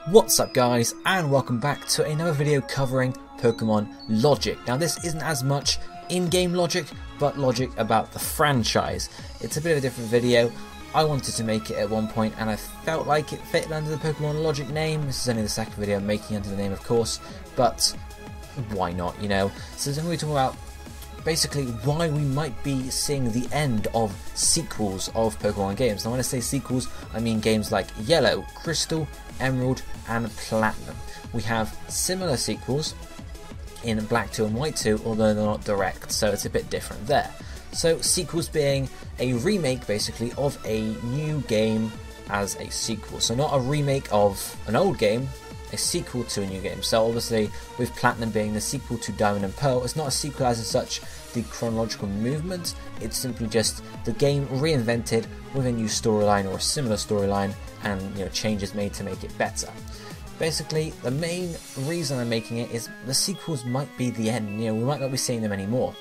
What's up guys, and welcome back to another video covering Pokémon Logic. Now this isn't as much in-game logic, but logic about the franchise. It's a bit of a different video. I wanted to make it at one point and I felt like it fit under the Pokémon Logic name. This is only the second video I'm making under the name, of course, but why not, you know? So today we're talking about basically why we might be seeing the end of sequels of Pokemon games. Now when I say sequels, I mean games like Yellow, Crystal, Emerald and Platinum. We have similar sequels in Black 2 and White 2, although they're not direct, so it's a bit different there. So sequels being a remake basically of a new game as a sequel. So not a remake of an old game, a sequel to a new game. So obviously with Platinum being the sequel to Diamond and Pearl, it's not a sequel as such the chronological movement, it's simply just the game reinvented with a new storyline or a similar storyline and changes made to make it better. Basically the main reason I'm making it is the sequels might be the end, we might not be seeing them anymore.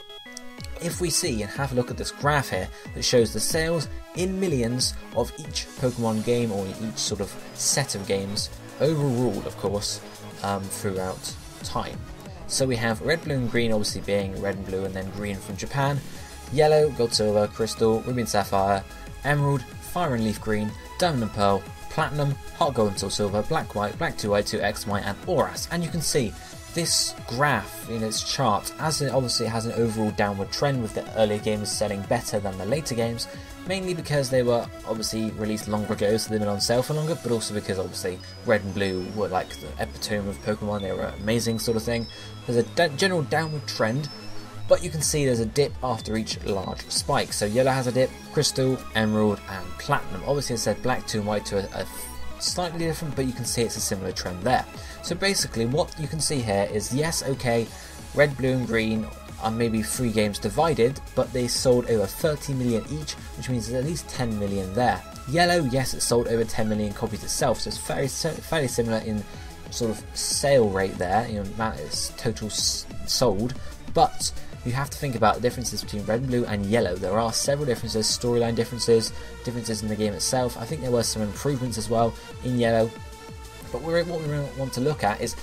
If we see and have a look at this graph here that shows the sales in millions of each Pokemon game or each sort of set of games, overall of course, throughout time. So we have red, blue and green obviously being red and blue and then green from Japan, yellow, gold, silver, crystal, ruby and sapphire, emerald, fire and leaf green, diamond and pearl, platinum, heart gold and soul silver, black, white, black 2, white 2, X, Y and Oras. And you can see this graph in its chart, as it obviously has an overall downward trend with the earlier games selling better than the later games, mainly because they were obviously released longer ago, so they've been on sale for longer, but also because obviously red and blue were like the epitome of Pokemon, they were amazing sort of thing. There's a general downward trend, but you can see there's a dip after each large spike. So yellow has a dip, crystal, emerald and platinum. Obviously I said black 2 and white 2 are slightly different, but you can see it's a similar trend there. So basically what you can see here is, yes, okay, red, blue and green are maybe 3 games divided, but they sold over 30 million each, which means there's at least 10 million there. Yellow, yes, it sold over 10 million copies itself, so it's fairly similar in sort of sale rate there, amount is total sold, but you have to think about the differences between red, blue and yellow. There are several differences, storyline differences in the game itself. I think there were some improvements as well in yellow, but what we want to look at is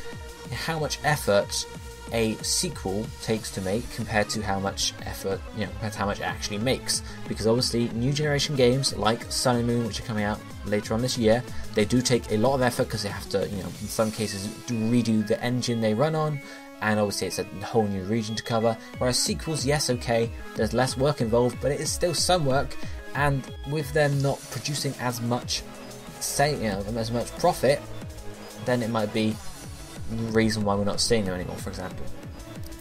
how much effort a sequel takes to make compared to how much effort, compared to how much it actually makes. Because obviously new generation games like Sun and Moon, which are coming out later on this year, they do take a lot of effort because they have to, in some cases redo the engine they run on, and obviously it's a whole new region to cover. Whereas sequels, yes, okay, there's less work involved, but it is still some work, and with them not producing as much, as much profit, then it might be the reason why we're not seeing them anymore. For example,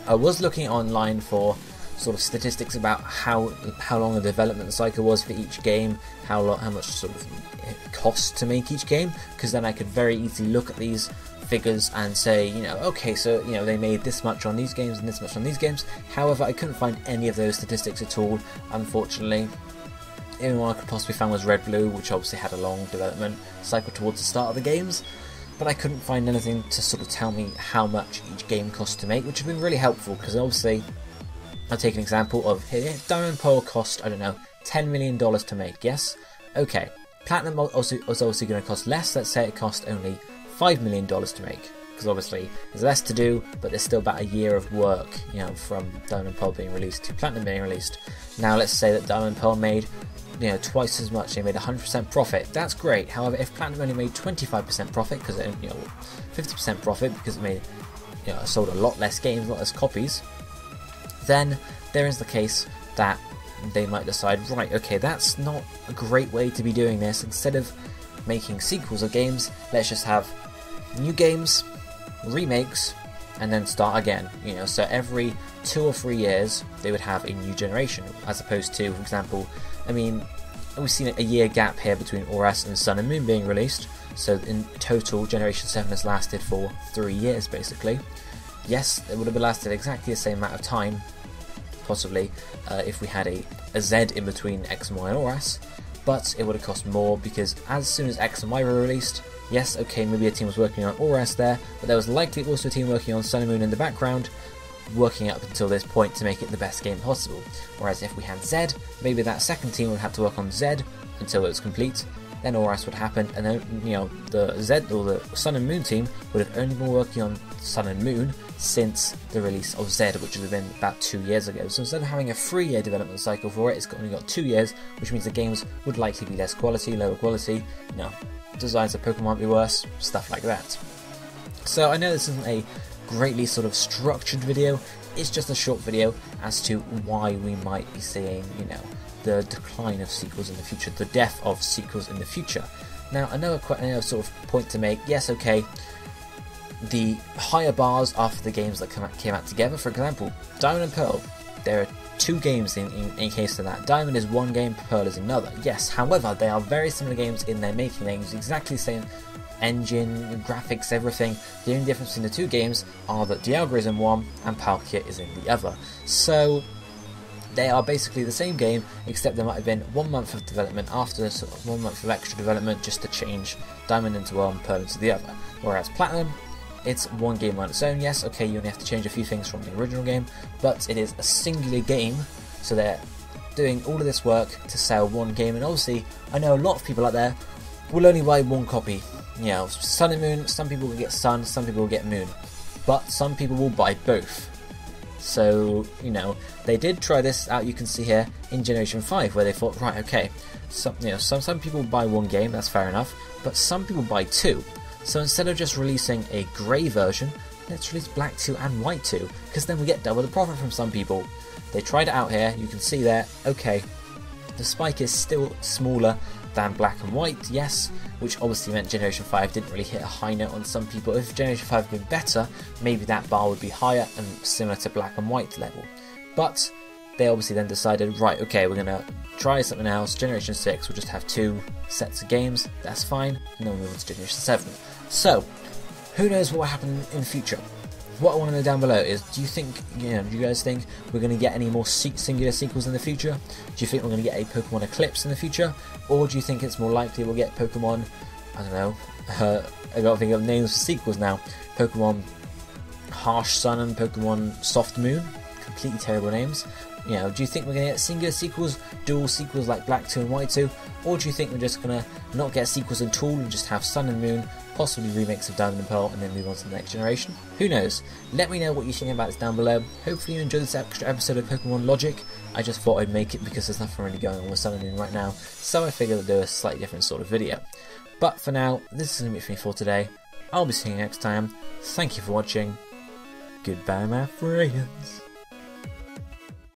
I was looking online for sort of statistics about how long the development cycle was for each game, how much sort of it costs to make each game, because then I could very easily look at these figures and say, okay, so they made this much on these games and this much on these games. However, I couldn't find any of those statistics at all, unfortunately. The only one I could possibly find was Red Blue, which obviously had a long development cycle towards the start of the games, but I couldn't find anything to sort of tell me how much each game cost to make, which has been really helpful, because obviously I'll take an example of here, Diamond and Pearl cost, I don't know, $10 million to make, yes? Okay, Platinum also was obviously going to cost less. Let's say it cost only $5 million to make, because obviously there's less to do, but there's still about a year of work, from Diamond and Pearl being released to Platinum being released. Now let's say that Diamond and Pearl made twice as much, they made 100% profit. That's great. However, if Platinum only made 25% profit, because 50% profit because it made sold a lot less games, a lot less copies, then there is the case that they might decide, right, okay, that's not a great way to be doing this. Instead of making sequels of games, let's just have new games, remakes, and then start again. So every 2 or 3 years they would have a new generation, as opposed to, for example, we've seen a year gap here between Oras and Sun and Moon being released, so in total Generation 7 has lasted for 3 years basically. Yes, it would have lasted exactly the same amount of time, possibly, if we had a Z in between X and Y and Oras, but it would have cost more, because as soon as X and Y were released, yes, okay, maybe a team was working on Oras there, but there was likely also a team working on Sun and Moon in the background, working up until this point to make it the best game possible. Whereas if we had Z, maybe that second team would have to work on Z until it was complete, then all else would happen, and then, you know, the Z or the Sun and Moon team would have only been working on Sun and Moon since the release of Z, which would have been about 2 years ago. So instead of having a 3-year development cycle for it, it's only got 2 years, which means the games would likely be less quality, lower quality, you know, designs of Pokemon might be worse, stuff like that. So I know this isn't a greatly sort of structured video, it's just a short video as to why we might be seeing, you know, the decline of sequels in the future, the death of sequels in the future. Now, another sort of point to make, yes, okay, the higher bars after the games that came out together, for example, Diamond and Pearl, there are 2 games in case of that. Diamond is 1 game, Pearl is another. Yes, however, they are very similar games in their making. They use exactly the same engine, graphics, everything. The only difference in the 2 games are that Dialga is in one and Palkia is in the other. So they are basically the same game, except there might have been 1 month of development after, sort of 1 month of extra development just to change Diamond into one, Pearl into the other. Whereas Platinum, it's 1 game on its own. Yes, okay, you only have to change a few things from the original game, but it is a singular game, so they're doing all of this work to sell 1 game. And obviously, I know a lot of people out there will only buy 1 copy. You know, Sun and Moon, some people will get Sun, some people will get Moon, but some people will buy both. So, you know, they did try this out, you can see here, in Generation 5, where they thought, right, okay, some people buy 1 game, that's fair enough, but some people buy 2. So instead of just releasing a grey version, let's release Black 2 and White 2, because then we get double the profit from some people. They tried it out here, you can see there, okay, the spike is still smaller than Black and White, yes, which obviously meant Generation 5 didn't really hit a high note on some people. If Generation 5 had been better, maybe that bar would be higher and similar to Black and White level. But they obviously then decided, right, okay, we're going to try something else. Generation 6 will just have 2 sets of games, that's fine, and then we'll move on to Generation 7. So, who knows what will happen in the future? What I want to know down below is, do you think, do you guys think we're going to get any more singular sequels in the future? Do you think we're going to get a Pokemon Eclipse in the future? Or do you think it's more likely we'll get Pokemon, I don't know, I got to think of names for sequels now, Pokemon Harsh Sun and Pokemon Soft Moon, completely terrible names. You know, do you think we're going to get singular sequels, dual sequels like Black 2 and White 2? Or do you think we're just going to not get sequels at all and just have Sun and Moon, possibly remakes of Diamond and Pearl, and then move on to the next generation? Who knows? Let me know what you think about this down below. Hopefully you enjoyed this extra episode of Pokémon Logic. I just thought I'd make it because there's nothing really going on with Sun and Moon right now, so I figured I'd do a slightly different sort of video. But for now, this is going to be it for me for today. I'll be seeing you next time. Thank you for watching. Goodbye, my friends.